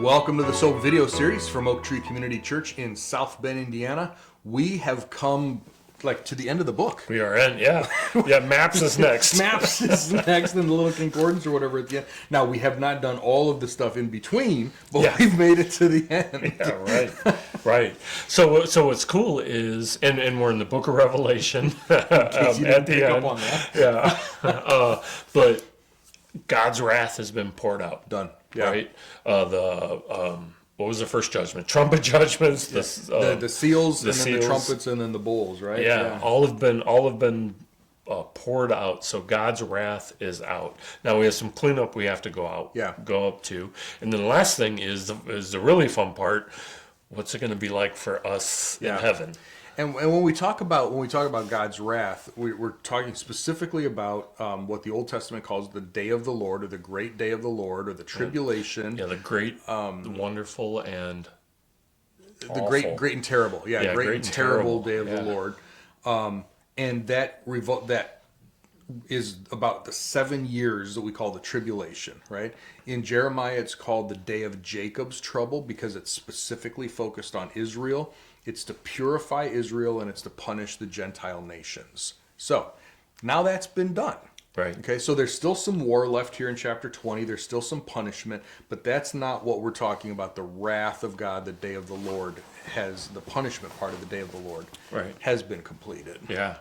Welcome to the S.O.A.P video series from Oak Tree Community Church in South Bend, Indiana. We have come to the end of the book. We are in, yeah. Yeah, Maps is next. Maps is next, and the little concordance or whatever at the end. Now, we have not done all of the stuff in between, but we've made it to the end. Yeah, right. So what's cool is, and we're in the book of Revelation At the end. up on that. Yeah. But God's wrath has been poured out. Done. Yeah. Right? What was the first judgment? Trumpet judgments. The seals, and then the trumpets, and then the bowls, right? Yeah. All have been poured out. So God's wrath is out. Now we have some cleanup we have to go up to. And then the last thing is the really fun part. What's it going to be like for us in heaven? And when we talk about God's wrath, we're talking specifically about what the Old Testament calls the day of the Lord, or the great day of the Lord, or the tribulation. Yeah, the great, the wonderful, and the great and terrible. Yeah, great and terrible day of the Lord. And that is about the 7 years that we call the tribulation, right? In Jeremiah, it's called the day of Jacob's trouble because it's specifically focused on Israel. It's to purify Israel, and it's to punish the Gentile nations. So now that's been done. Right. Okay, so there's still some war left here in chapter 20. There's still some punishment, but that's not what we're talking about. The wrath of God, the day of the Lord, the punishment part of the day of the Lord has been completed. Yeah.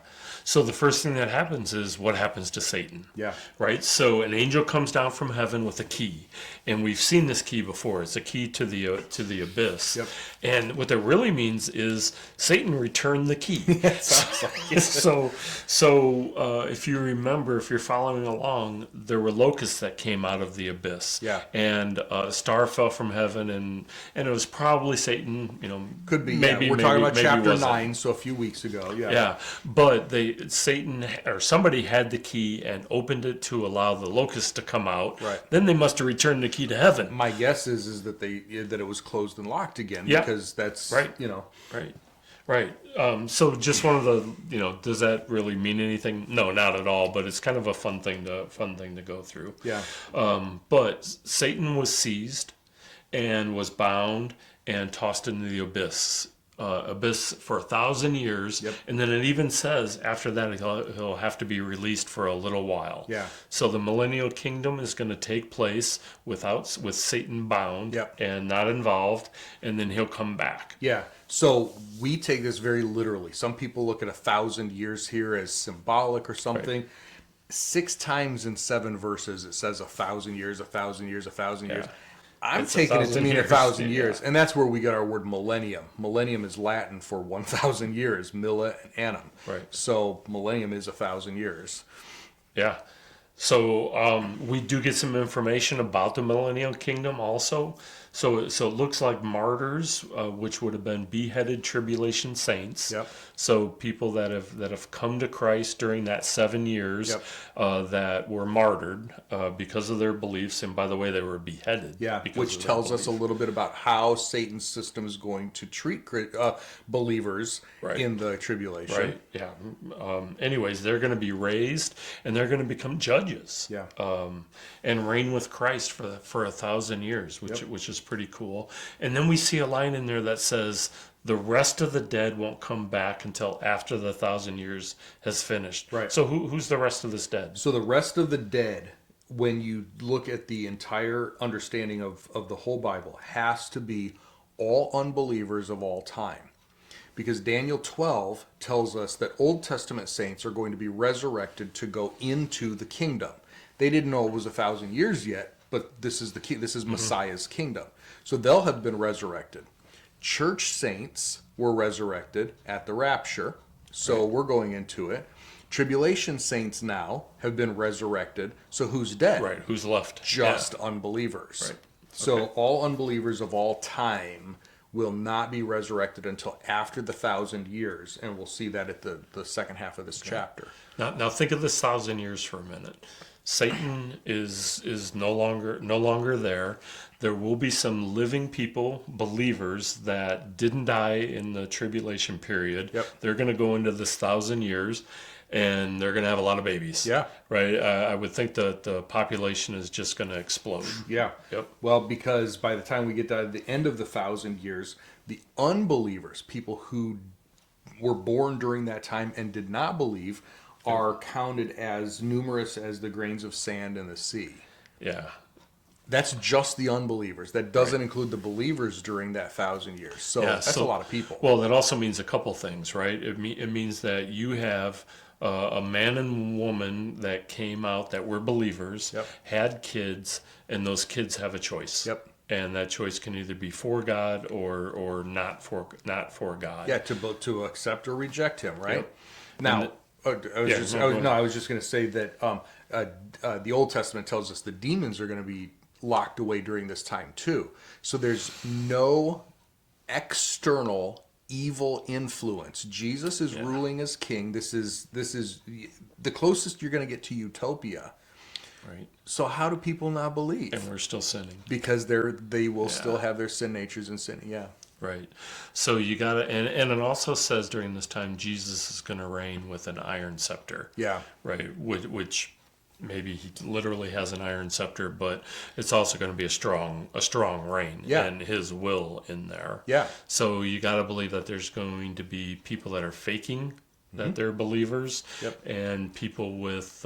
So the first thing that happens is what happens to Satan. Yeah. Right? So an angel comes down from heaven with a key. And we've seen this key before. It's a key to the abyss. Yep. And what that really means is Satan returned the key. So if you remember, if you're following along, there were locusts that came out of the abyss. Yeah. And a star fell from heaven, and it was probably Satan, Could be. Maybe, We're talking about chapter 9, 9, so a few weeks ago. Yeah. Yeah. But Satan or somebody had the key and opened it to allow the locusts to come out. Right. Then they must have returned the key to heaven. My guess is that it was closed and locked again. Yeah. Because that's Right. Right. So just one of the, does that really mean anything? No, not at all. But it's kind of a fun thing to go through. Yeah. But Satan was seized and was bound and tossed into the abyss for 1,000 years. Yep. And then it even says after that he'll have to be released for a little while. Yeah. So the millennial kingdom is going to take place with Satan bound and not involved, and then he'll come back. Yeah. So we take this very literally. Some people look at 1,000 years here as symbolic or something. Right. 6 times in 7 verses it says 1,000 years, 1,000 years, 1,000 years. I'm It's taking it to mean 1,000 years, yeah. and that's where we get our word millennium. Millennium is Latin for 1,000 years, mille and annum. Right. So millennium is 1,000 years. Yeah. So we do get some information about the millennial kingdom also. So it looks like martyrs, which would have been beheaded tribulation saints. Yep. So people that have come to Christ during that 7 years that were martyred because of their beliefs. And by the way, they were beheaded. Yeah, which tells us a little bit about how Satan's system is going to treat believers in the tribulation. Right. Yeah. Anyways, they're going to be raised, and they're going to become judges. Yeah. And reign with Christ for 1,000 years, which is pretty cool. And then we see a line in there that says the rest of the dead won't come back until after the 1,000 years has finished. Right. So who's the rest of this dead? So the rest of the dead, when you look at the entire understanding of the whole Bible, has to be all unbelievers of all time. Because Daniel 12 tells us that Old Testament saints are going to be resurrected to go into the kingdom. They didn't know it was 1,000 years yet, but this is Messiah's kingdom. So they'll have been resurrected. Church saints were resurrected at the rapture, so we're going into it. Tribulation saints now have been resurrected, so who's dead? Right, who's left? Just unbelievers. Right. So all unbelievers of all time will not be resurrected until after the 1,000 years, and we'll see that at the second half of this chapter. Now think of this 1,000 years for a minute. Satan is no longer there. There will be some living people, believers, that didn't die in the tribulation period. Yep. They're going to go into this 1,000 years. and they're going to have a lot of babies. Yeah. Right? I would think that the population is just going to explode. Yeah. Yep. Well, because by the time we get to the end of the 1,000 years, the unbelievers, people who were born during that time and did not believe, are counted as numerous as the grains of sand in the sea. Yeah. That's just the unbelievers. That doesn't include the believers during that 1,000 years. So that's a lot of people. Well, that also means a couple things, right? It means that you have a man and woman that came out that were believers, had kids, and those kids have a choice. Yep. And that choice can either be for God or not for God. Yeah, to accept or reject him, right? Yep. Now, I was just going to say that the Old Testament tells us the demons are going to be locked away during this time too. So there's no external evil influence. Jesus is ruling as king. This is the closest you're going to get to utopia. Right. So how do people not believe? And we're still sinning. Because they will still have their sin natures and sin. Yeah. Right. So you got to, and it also says during this time, Jesus is going to reign with an iron scepter. Yeah. Right. Which maybe he literally has an iron scepter, but it's also going to be a strong reign and his will in there. Yeah. So you got to believe that there's going to be people that are faking that they're believers, and people with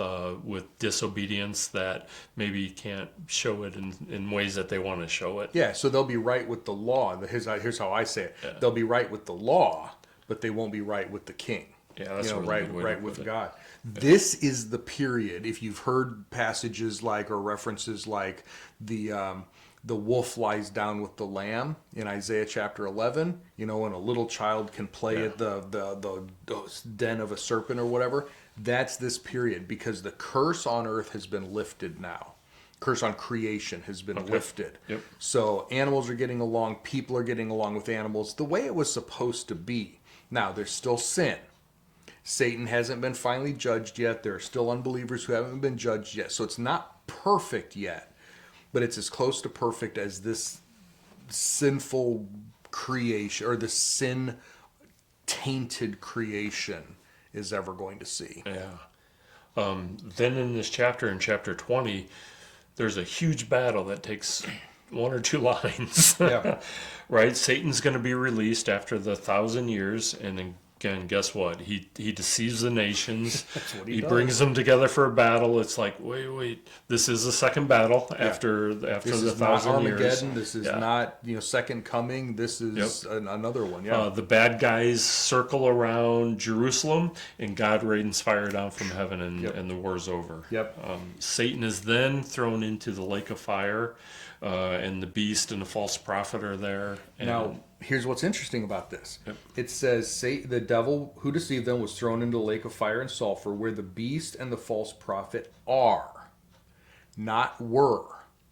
disobedience that maybe can't show it in ways that they want to show it. Yeah, so they'll be right with the law. Here's how I say it. Yeah. They'll be right with the law, but they won't be right with the king. Yeah, that's right with God. Yeah. This is the period. If you've heard passages like or references like the wolf lies down with the lamb in Isaiah chapter 11, and a little child can play at the den of a serpent or whatever. That's this period, because the curse on earth has been lifted now. Curse on creation has been lifted. Yep. So animals are getting along, people are getting along with animals the way it was supposed to be. Now, there's still sin. Satan hasn't been finally judged yet. There are still unbelievers who haven't been judged yet. So it's not perfect yet. But it's as close to perfect as this sinful creation or the sin-tainted creation is ever going to see. Yeah. Then in this chapter, in chapter 20, there's a huge battle that takes one or two lines. Yeah. Right? Satan's going to be released after the 1,000 years, and again, guess what? He deceives the nations. That's what he does. Brings them together for a battle. It's like, wait. This is the second battle after the 1,000 years. This is not Armageddon. This is not second coming. This is another one. Yeah. The bad guys circle around Jerusalem, and God rains fire down from heaven, and the war's over. Yep. Satan is then thrown into the lake of fire, and the beast and the false prophet are there. And now, here's what's interesting about this. Yep. It says, the devil who deceived them was thrown into the lake of fire and sulfur, where the beast and the false prophet are, not were.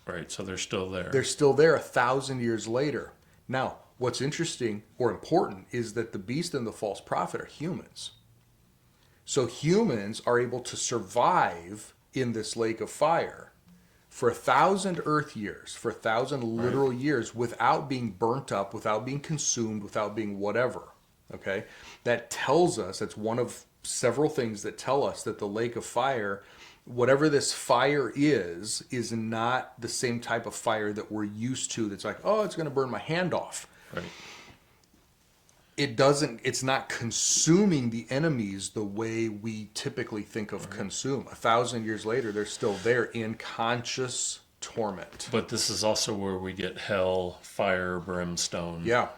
Right, so they're still there. They're still there 1,000 years later. Now, what's interesting or important is that the beast and the false prophet are humans. So humans are able to survive in this lake of fire for 1,000 earth years, for 1,000 literal years, without being burnt up, without being consumed, without being whatever. Okay? That tells us, that's one of several things that tell us that the lake of fire, whatever this fire is not the same type of fire that we're used to, that's like, oh, it's going to burn my hand off. Right. It's not consuming the enemies the way we typically think of consume. 1,000 years later, they're still there in conscious torment. But this is also where we get hell, fire, brimstone. Yeah.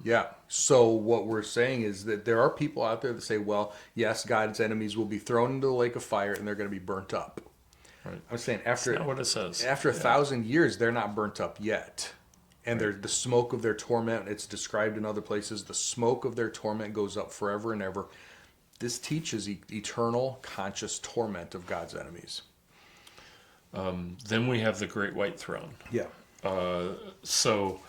Yeah. So what we're saying is that there are people out there that say, well, yes, God's enemies will be thrown into the lake of fire and they're going to be burnt up. Right. I'm saying That's not what it says. After 1,000 years, they're not burnt up yet. And the smoke of their torment, it's described in other places, the smoke of their torment goes up forever and ever. This teaches eternal conscious torment of God's enemies. Then we have the great white throne. Yeah. So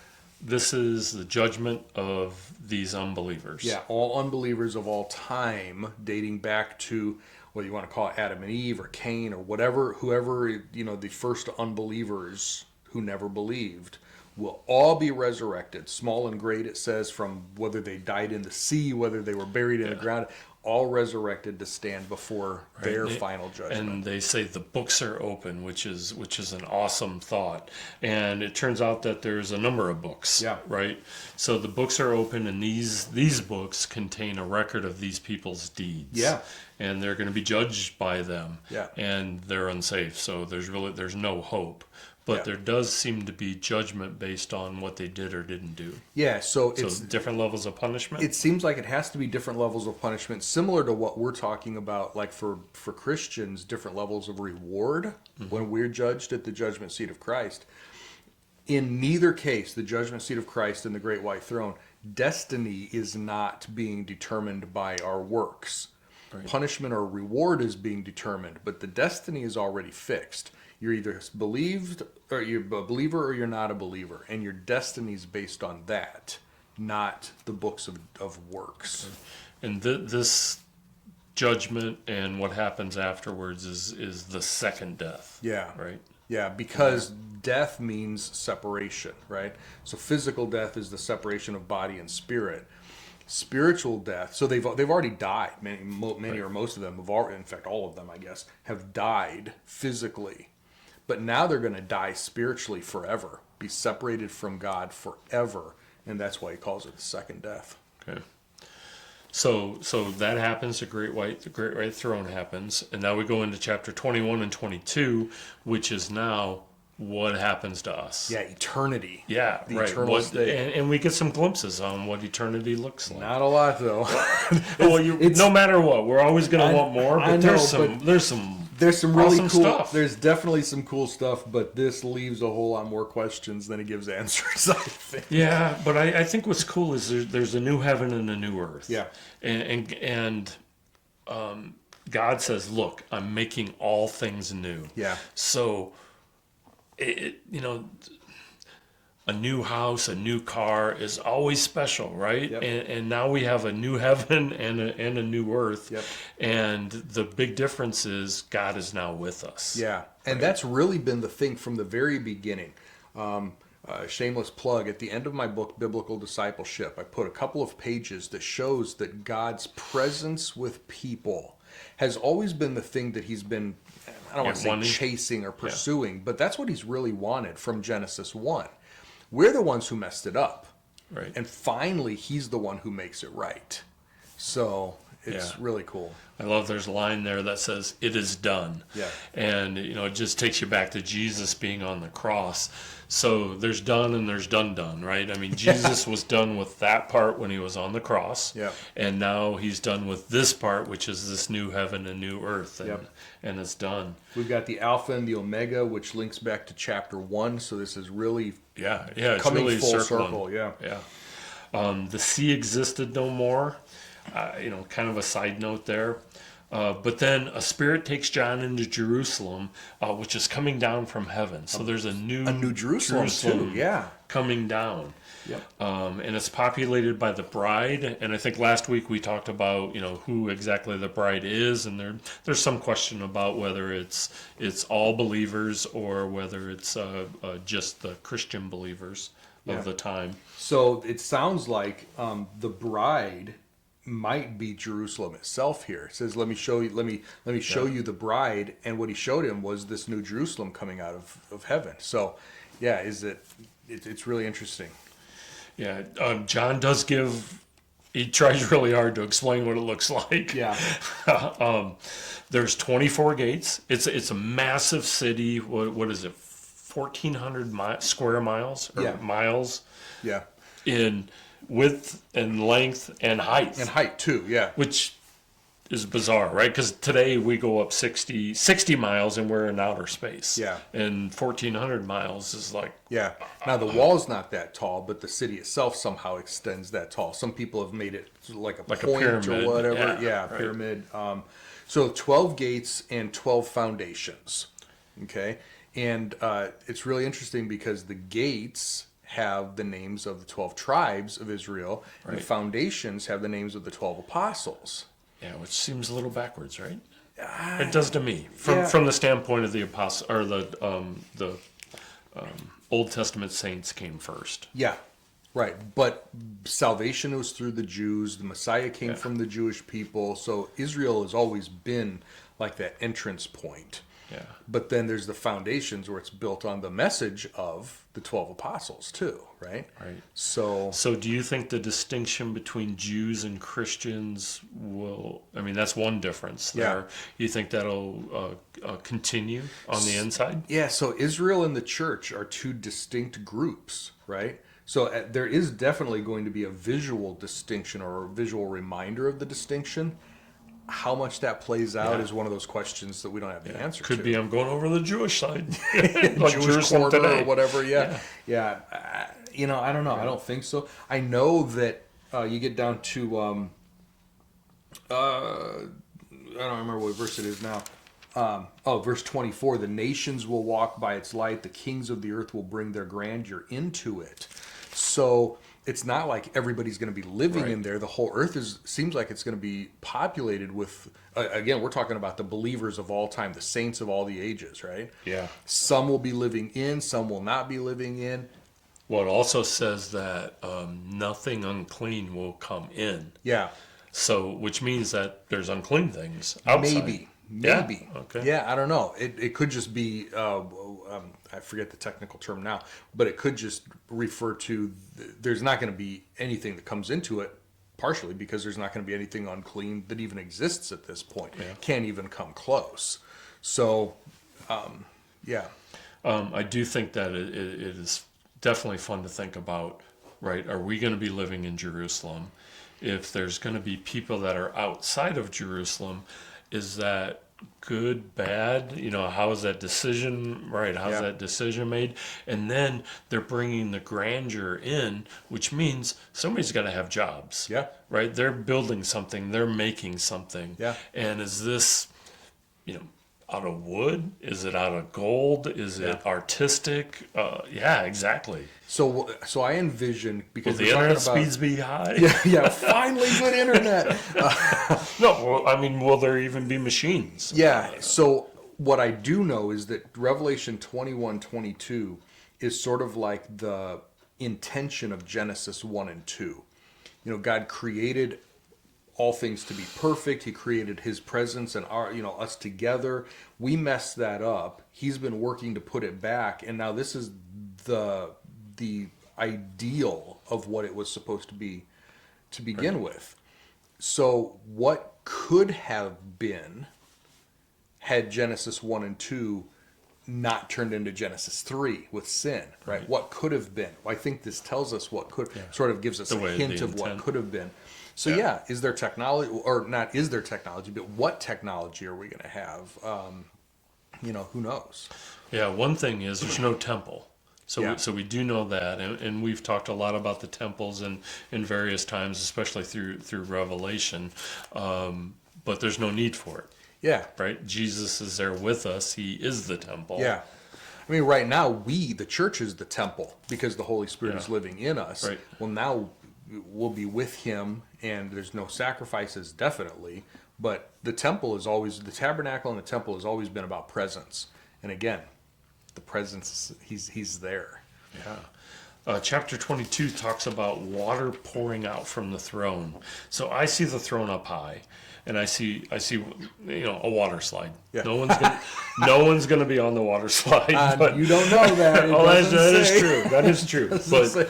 this is the judgment of these unbelievers. Yeah, all unbelievers of all time, dating back to, whether you want to call it Adam and Eve or Cain or whoever, the first unbelievers who never believed, will all be resurrected, small and great, it says, from whether they died in the sea, whether they were buried in the ground. all resurrected to stand before their Right. final judgment. And they say the books are open, which is an awesome thought. And it turns out that there's a number of books. Yeah. Right. So the books are open, and these books contain a record of these people's deeds. Yeah. And they're going to be judged by them. Yeah. And they're unsafe. So there's no hope. But there does seem to be judgment based on what they did or didn't do. Yeah, so it's different levels of punishment. It seems like it has to be different levels of punishment, similar to what we're talking about, like for Christians, different levels of reward when we're judged at the judgment seat of Christ. In neither case, the judgment seat of Christ and the great white throne, destiny is not being determined by our works. Right. Punishment or reward is being determined, but the destiny is already fixed. You're either believed, or you're a believer, or you're not a believer, and your destiny is based on that, not the books of works. And this judgment and what happens afterwards is the second death. Yeah. Right. Yeah, because death means separation, right? So physical death is the separation of body and spirit. Spiritual death, so they've already died. Many right. or most of them have already, in fact, all of them, I guess, have died physically. But now they're going to die spiritually forever, be separated from God forever, and that's why he calls it the second death. Okay. So that happens. The great white throne happens, and now we go into chapter 21 and 22, which is now what happens to us. Yeah, eternity. Yeah, the right. Eternal state. And we get some glimpses on what eternity looks like. Not a lot, though. Well, no matter what, we're always going to want more. But there's some really awesome cool stuff. There's definitely some cool stuff, but this leaves a whole lot more questions than it gives answers, I think. Yeah, but I think what's cool is there's a new heaven and a new earth. Yeah. And God says, look, I'm making all things new. Yeah. So, a new house, a new car is always special, right? Yep. And now we have a new heaven and a new earth. Yep. And the big difference is God is now with us. Yeah, and that's really been the thing from the very beginning. Shameless plug, at the end of my book, Biblical Discipleship, I put a couple of pages that shows that God's presence with people has always been the thing that he's been, I don't want to say chasing or pursuing, but that's what he's really wanted from Genesis 1. We're the ones who messed it up. Right. And finally, he's the one who makes it right. So it's really cool. I love there's a line there that says, "It is done." Yeah. And, it just takes you back to Jesus being on the cross. So there's done and there's done, right? I mean, Jesus was done with that part when he was on the cross. Yeah. And now he's done with this part, which is this new heaven and new earth. And it's done. We've got the Alpha and the Omega, which links back to chapter 1. So this is really it's coming really full circling. circle. Yeah. The sea existed no more. Kind of a side note there. But then a spirit takes John into Jerusalem, which is coming down from heaven. So there's a new Jerusalem too. Yeah. coming down. Yep. And it's populated by the bride. And I think last week we talked about, who exactly the bride is. And there's some question about whether it's all believers or whether it's just the Christian believers of the time. So it sounds like the bride might be Jerusalem itself here. It says, let me show you the bride, and what he showed him was this new Jerusalem coming out of heaven. So it's really interesting. Yeah. John does he tries really hard to explain what it looks like. Yeah. There's 24 gates. It's a massive city. What is it? 1,400 square miles or miles. Yeah. In width and length and height. And height too, yeah. Which is bizarre, right? Because today we go up 60 miles and we're in outer space. Yeah. And 1,400 miles is like... Yeah. Now the wall's not that tall, but the city itself somehow extends that tall. Some people have made it like a point pyramid, or whatever. right. Pyramid. So 12 gates and 12 foundations. Okay? And it's really interesting because the gates have the names of the 12 tribes of Israel, and the foundations have the names of the 12 apostles. Yeah, which seems a little backwards, right? It does to me, from the standpoint of the apostle or the Old Testament saints came first. Yeah, Right, but salvation was through the Jews. The Messiah came from the Jewish people. So Israel has always been like that entrance point. Yeah. But then there's the foundations where it's built on the message of the 12 apostles too, right? Right. So do you think the distinction between Jews and Christians will, I mean, that's one difference there. You think that'll continue on the inside? Yeah, so Israel and the church are two distinct groups, right? So there is definitely going to be a visual distinction or a visual reminder of the distinction. How much that plays out is one of those questions that we don't have the answer to. Could be I'm going over the Jewish side. Like Jewish corner today. Or whatever, yeah. You know, I don't know. I don't think so. I know that you get down to, I don't remember what verse it is now. Verse 24, the nations will walk by its light. The kings of the earth will bring their grandeur into it. So it's not like everybody's going to be living in there. The whole earth seems like it's going to be populated with, again, we're talking about the believers of all time, the saints of all the ages, right? Yeah. Some will be living in, some will not be living in. Well, it also says that nothing unclean will come in. Yeah. So, which means that there's unclean things outside. Maybe. Yeah? Okay. Yeah, I don't know. It could just be, I forget the technical term now, but it could just refer to, there's not going to be anything that comes into it, partially because there's not going to be anything unclean that even exists at this point. Yeah. Can't even come close. So, yeah. I do think that it is definitely fun to think about, right? Are we going to be living in Jerusalem? If there's going to be people that are outside of Jerusalem, is that good, bad? You know, how is that decision, right? How's that decision made? And then they're bringing the grandeur in, which means somebody's got to have jobs. Yeah. Right? They're building something. They're making something. Yeah. And is this, you know, out of wood? Is it out of gold? Is it artistic? Yeah, exactly. So I envision, because will the internet speeds be high? Yeah, finally good internet. No, well, I mean, will there even be machines? Yeah. So what I do know is that Revelation 21:22 is sort of like the intention of Genesis 1 and 2. You know, God created all things to be perfect. He created his presence and us together. We messed that up. He's been working to put it back, and now this is the ideal of what it was supposed to be to begin with. So what could have been had Genesis 1 and 2 not turned into Genesis 3 with sin, right? What could have been? Well, I think this tells us what could, sort of gives us a hint of what could have been. So is there technology, or not is there technology, but what technology are we going to have? Who knows? Yeah, one thing is there's no temple. So we do know that, and we've talked a lot about the temples in various times, especially through Revelation, but there's no need for it. Yeah. Right? Jesus is there with us. He is the temple. Yeah. I mean, right now, the church is the temple because the Holy Spirit is living in us. Right. Well, now we'll be with him, and there's no sacrifices, definitely, but the tabernacle and the temple has always been about presence. And again, the presence, he's there. Yeah. Chapter 22 talks about water pouring out from the throne. So I see the throne up high, and I see a water slide. Yeah. No one's gonna be on the water slide. But you don't know that. That is true. That is true. But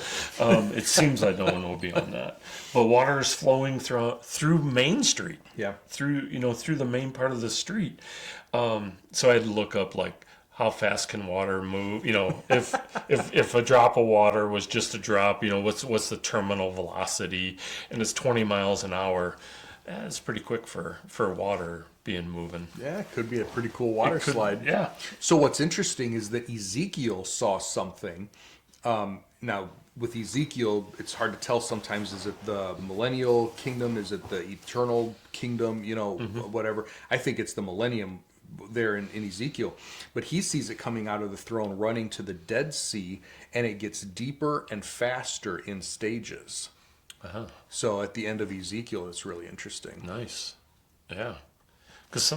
it seems like no one will be on that. But water is flowing through Main Street. Yeah. Through the main part of the street. So I had to look up how fast can water move? If a drop of water was just a drop, what's the terminal velocity? And it's 20 miles an hour. It's pretty quick for water being moving. Yeah, it could be a pretty cool water slide. Yeah. So what's interesting is that Ezekiel saw something. Now, with Ezekiel, it's hard to tell sometimes. Is it the millennial kingdom? Is it the eternal kingdom? Whatever. I think it's the millennium there in Ezekiel, but he sees it coming out of the throne, running to the Dead Sea, and it gets deeper and faster in stages. So at the end of Ezekiel, it's really interesting. Nice. Yeah. Because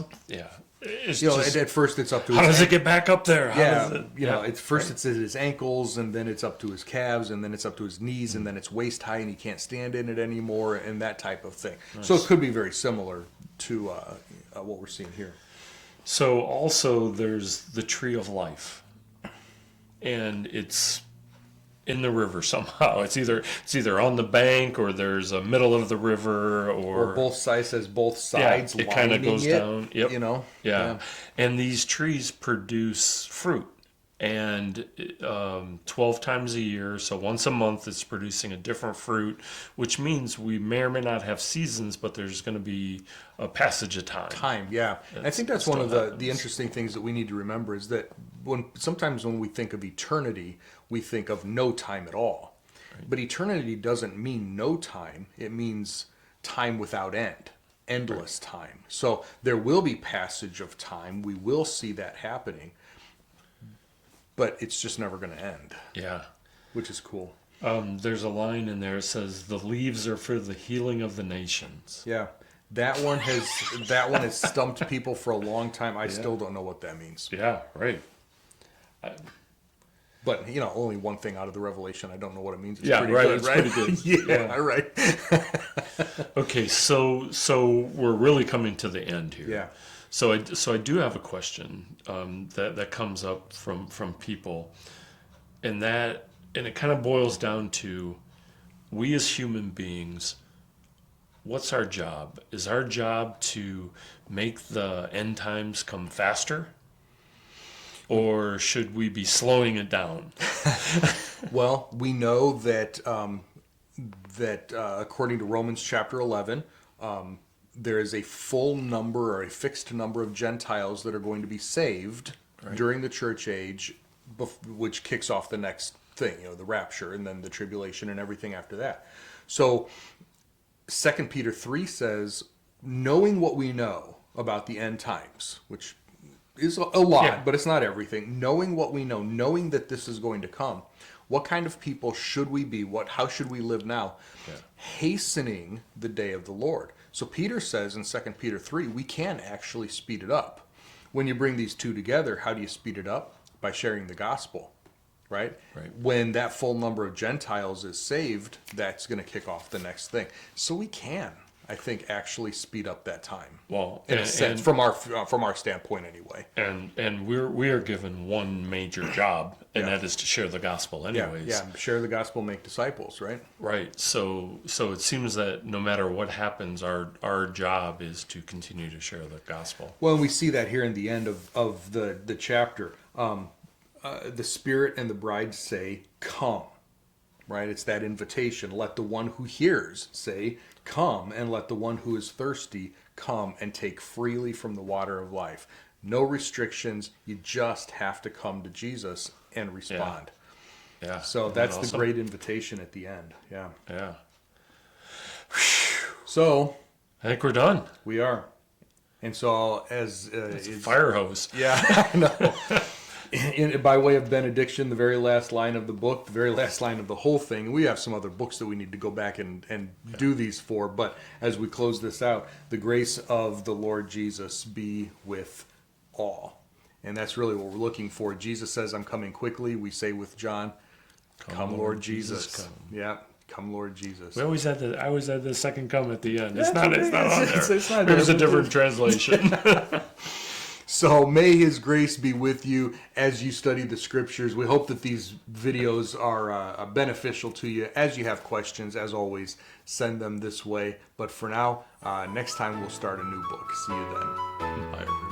it's You know, just, at first it's up to how his does it get back up there? How does it, you know, at first it's at his ankles, and then it's up to his calves, and then it's up to his knees, and then it's waist high, and he can't stand in it anymore, and that type of thing. Nice. So it could be very similar to what we're seeing here. So also there's the tree of life, and it's in the river somehow. It's either on the bank, or there's a middle of the river, or both sides. Says both sides. Yeah, it kind of goes down. Yep. You know. Yeah. And these trees produce fruit, and 12 times a year, so once a month, it's producing a different fruit, which means we may or may not have seasons, but there's going to be a passage of time. Yeah. I think that's one of the interesting things that we need to remember is that sometimes when we think of eternity, we think of no time at all. Right. But eternity doesn't mean no time. It means time without end, endless time. So there will be passage of time. We will see that happening. But it's just never going to end. Yeah. Which is cool. There's a line in there that says, "The leaves are for the healing of the nations." Yeah. That one has stumped people for a long time. I still don't know what that means. Yeah, right. But, you know, only one thing out of the Revelation, I don't know what it means. It's pretty good, right? It's pretty good. Yeah, right. Okay, so we're really coming to the end here. Yeah. So I do have a question that comes up from people, and it kind of boils down to, we as human beings, what's our job? Is our job to make the end times come faster? Or should we be slowing it down? Well, we know that according to Romans chapter 11, there is a full number or a fixed number of Gentiles that are going to be saved during the church age, which kicks off the next thing, you know, the rapture, and then the tribulation and everything after that. So 2 Peter 3 says, knowing what we know about the end times, which is a lot, but it's not everything. Knowing what we know, knowing that this is going to come, what kind of people should we be? How should we live now? Yeah. Hastening the day of the Lord. So Peter says in 2 Peter 3, we can actually speed it up. When you bring these two together, how do you speed it up? By sharing the gospel, right? When that full number of Gentiles is saved, that's going to kick off the next thing. So we can, I think, actually speed up that time. Well, in a sense, from our standpoint, anyway. And we are given one major job, and that is to share the gospel, anyways. Yeah, share the gospel, make disciples, right? Right. So it seems that no matter what happens, our job is to continue to share the gospel. Well, we see that here in the end of the chapter. The Spirit and the bride say, "Come." Right? It's that invitation. Let the one who hears say, "Come," and let the one who is thirsty come and take freely from the water of life. No restrictions. You just have to come to Jesus and respond. Yeah. So that's the great invitation at the end. Yeah. Yeah. So I think we're done. We are. And so as it's a fire hose. Yeah, I know. By way of benediction, the very last line of the book, the very last line of the whole thing. We have some other books that we need to go back and do these for. But as we close this out, the grace of the Lord Jesus be with all. And that's really what we're looking for. Jesus says, "I'm coming quickly." We say with John, "Come, Lord Jesus." Come. Yeah. Come, Lord Jesus. I always had the second come at the end. It's not on there. It's not there. It was a different translation. So may his grace be with you as you study the scriptures. We hope that these videos are beneficial to you. As you have questions, as always, send them this way. But for now, next time we'll start a new book. See you then. Bye, everyone.